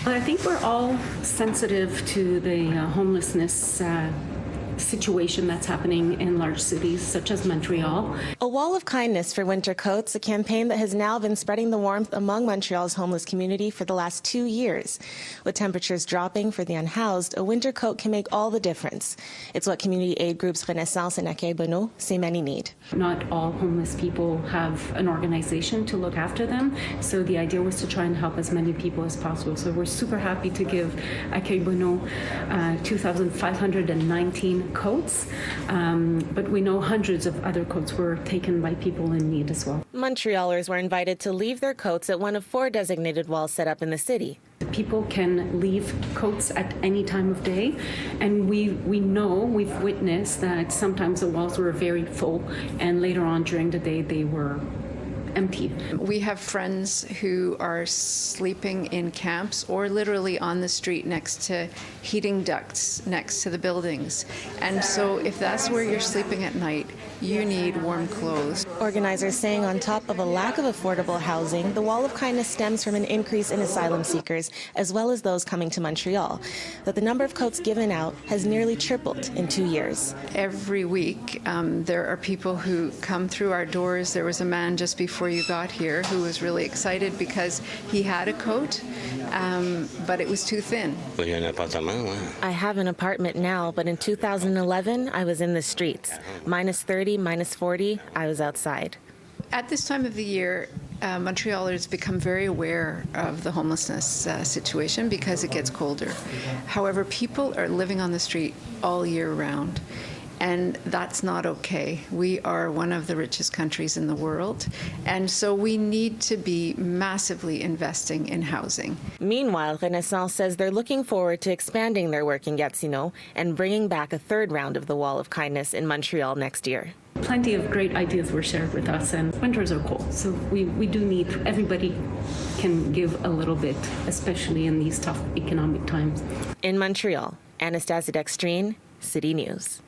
I think we're all sensitive to the homelessness situation that's happening in large cities such as Montreal. A Wall of Kindness for Winter Coats, a campaign that has now been spreading the warmth among Montreal's homeless community for the last 2 years. With temperatures dropping for the unhoused, a winter coat can make all the difference. It's what community aid groups Renaissance and Accueil Bonneau say many need. Not all homeless people have an organization to look after them, so the idea was to try and help as many people as possible. So we're super happy to give Accueil Bonneau 2,519 coats, but we know hundreds of other coats were taken by people in need as well. Montrealers were invited to leave their coats at one of 4 designated walls set up in the city. People can leave coats at any time of day, and we've witnessed that sometimes the walls were very full, and later on during the day they were empty. We have friends who are sleeping in camps or literally on the street next to heating ducts next to the buildings. And so if that's where you're sleeping at night, you need warm clothes. Organizers saying on top of a lack of affordable housing, the Wall of Kindness stems from an increase in asylum seekers, as well as those coming to Montreal, that the number of coats given out has nearly tripled in 2 years. Every week, there are people who come through our doors. There was a man just before you got here who was really excited because he had a coat, but it was too thin. I have an apartment now, but in 2011, I was in the streets. Minus 30, minus 40, I was outside. At this time of the year, Montrealers become very aware of the homelessness situation because it gets colder. However, people are living on the street all year round. And that's not okay. We are one of the richest countries in the world, and so we need to be massively investing in housing. Meanwhile, Renaissance says they're looking forward to expanding their work in Gatineau and bringing back a 3rd round of the Wall of Kindness in Montreal next year. Plenty of great ideas were shared with us, and winters are cold, so we do need, everybody can give a little bit, especially in these tough economic times. In Montreal, Anastasia Dextrine, City News.